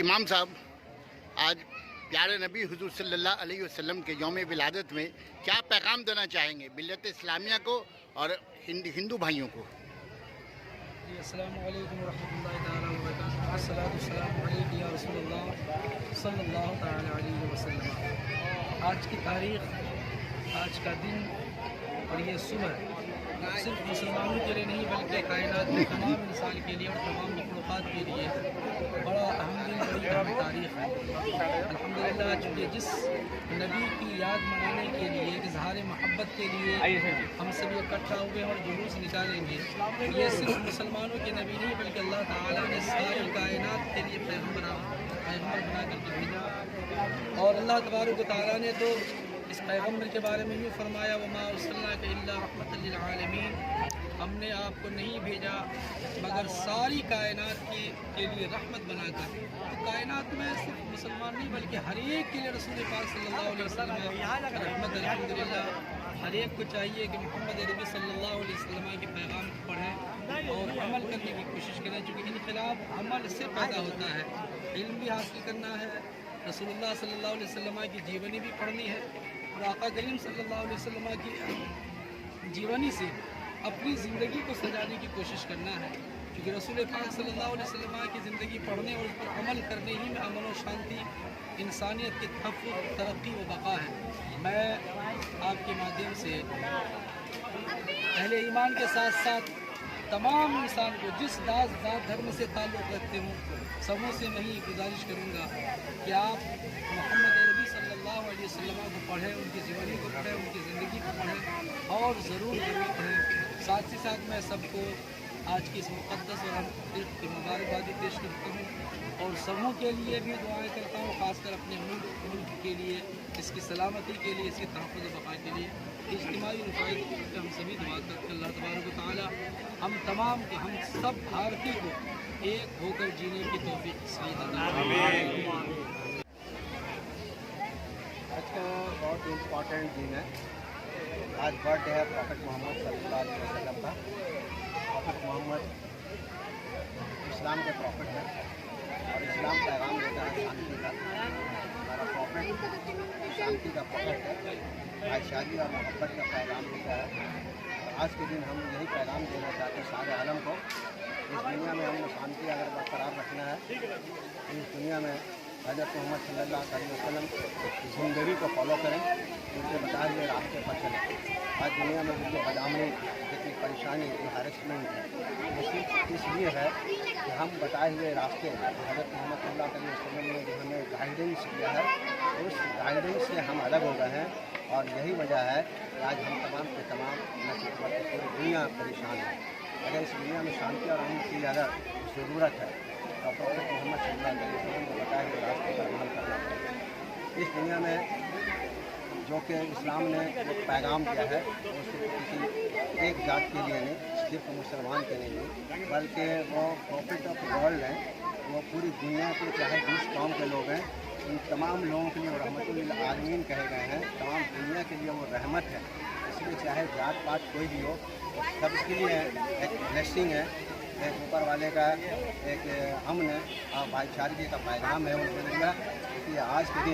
امام صاحب، آج پیارے نبی حضور صلی اللہ علیہ وسلم کے یوم ولادت میں کیا پیغام دینا چاہیں گے ملت اسلامیہ کو اور ہندو بھائیوں کو؟ جی السلام علیکم ورحمۃ اللہ تعالیٰ وبرکاتہ۔ الصلاۃ والسلام علیک یا رسول اللہ صلی اللہ تعالیٰ علیہ وسلم۔ آج کی تاریخ، آج کا دن اور یہ صبح صرف مسلمانوں کے لیے نہیں بلکہ کائنات میں تمام انسان کے لیے اور تمام مخلوقات کے لیے بڑا اہم دن، بڑی اہم تاریخ ہے۔ الحمدللہ، چونکہ جس نبی کی یاد منانے کے لیے، اظہار محبت کے لیے ہم سب اکٹھا ہوئے اور جلوس نکالیں گے، یہ صرف مسلمانوں کے نبی نہیں بلکہ اللہ تعالیٰ نے ساری کائنات کے لیے پیغمبر بنا کر کے بھیجا۔ اور اللہ تبارک و تعالیٰ نے تو اس پیغمبر کے بارے میں یوں فرمایا، وما ارسلناک الا رحمۃ للعالمین، ہم نے آپ کو نہیں بھیجا مگر ساری کائنات کے لیے رحمت بنا کر۔ تو کائنات میں صرف مسلمان نہیں بلکہ ہر ایک کے لیے رسول پاک صلی اللہ علیہ وسلم رحمت۔ الحمدللہ، ہر ایک کو چاہیے کہ محمد عربی صلی اللہ علیہ وسلم کے پیغام کو پڑھیں اور عمل کرنے کی کوشش کریں، چونکہ انقلاب عمل سے پیدا ہوتا ہے۔ علم بھی حاصل کرنا ہے، رسول اللہ صلی اللہ علیہ وسلم کی جیونی بھی پڑھنی ہے اور آقا کریم صلی اللہ علیہ وسلم کی جیونی سے اپنی زندگی کو سجانے کی کوشش کرنا ہے، کیونکہ رسول پاک صلی اللہ علیہ وسلم کی زندگی پڑھنے اور اس پر عمل کرنے ہی میں امن و شانتی، انسانیت کی تحفظ، ترقی و بقا ہے۔ میں آپ کے مادھیم سے اہل ایمان کے ساتھ ساتھ تمام انسان کو جس ذات دھرم سے تعلق رکھتے ہوں سبوں سے میں ہی گزارش کروں گا کہ آپ محمد عربی صلی اللہ علیہ وسلم کو پڑھیں، ان کی زندگی کو پڑھیں، ان کی زندگی کو پڑھیں اور ضرور پڑھیں۔ ساتھ ہی ساتھ میں سب کو آج کی اس مقدس اور تاریخ کی مبارکبادی پیش کرتا ہوں اور سبوں کے لیے بھی دعائیں کرتا ہوں، خاص کر اپنے ملک کے لیے، اس کی سلامتی کے لیے، اس کی تحفظ و بقا کے لیے، اجتماعی رفائی کے ہم سبھی دعا کرتے ہیں اللہ تبارک و تعالیٰ ہم تمام کے، ہم سب بھارتی کو ایک ہو کر جینے کی توفیق نصیب فرمائے۔ آج کا بہت امپورٹنٹ دن ہے۔ آج برتھ ڈے ہے پروفٹ محمد صلی اللہ علیہ وسلم کا۔ پروفٹ محمد اسلام کے پروفٹ ہیں اور اسلام پیغام دیتا ہے شانتی کا۔ ہمارا پروفٹ شانتی کا پروفٹ ہے، بھائی چارگی اور محبت کا پیغام دیتا ہے۔ اور آج کے دن ہم یہی پیغام دینا چاہتے ہیں سارے عالم کو، اس دنیا میں ہم نے شانتی اگر برقرار رکھنا ہے، اس دنیا میں حضرت محمد صلی اللہ علیہ وسلم کی زندگی کو فالو کریں، ان کے بتائے ہوئے راستے پر چلیں۔ آج دنیا میں جتنی بدامنی، جتنی پریشانی، ہیرسمنٹ ہے، وہ صرف اس لیے ہے کہ ہم بتائے ہوئے راستے حضرت محمد صلی اللہ علیہ وسلم نے جو ہمیں گائیڈنس کیا ہے، اس گائیڈنس سے ہم الگ ہو گئے ہیں اور یہی وجہ ہے کہ آج ہم تمام کے تمام نہ صرف بلکہ پوری دنیا پریشان ہے۔ اگر اس دنیا میں شانتی اور امن کی اگر ضرورت ہے تو پروفٹ محمد صلی اللہ علیہ وسلم کو بتائے ہوئے راستے پر عمل کرنا چاہیے۔ اس دنیا میں جو کہ اسلام نے ایک پیغام دیا ہے وہ صرف کسی ایک ذات کے لیے نہیں، صرف مسلمان کے لیے، بلکہ وہ پروفٹ آف ورلڈ ہیں، وہ پوری دنیا کے چاہے جس قوم کے لوگ ہیں ان تمام لوگوں کے لیے وہ رحمت للعالمین کہے گئے ہیں، تمام دنیا کے لیے وہ رحمت ہے۔ اس لیے چاہے ذات پات کوئی بھی ہو، سب کے لیے ایک بلیسنگ ہے، ایک اوپر والے کا ایک امن ہے اور بھائی چارگی کا پیغام ہے۔ ان کے لیے کہ آج کے دن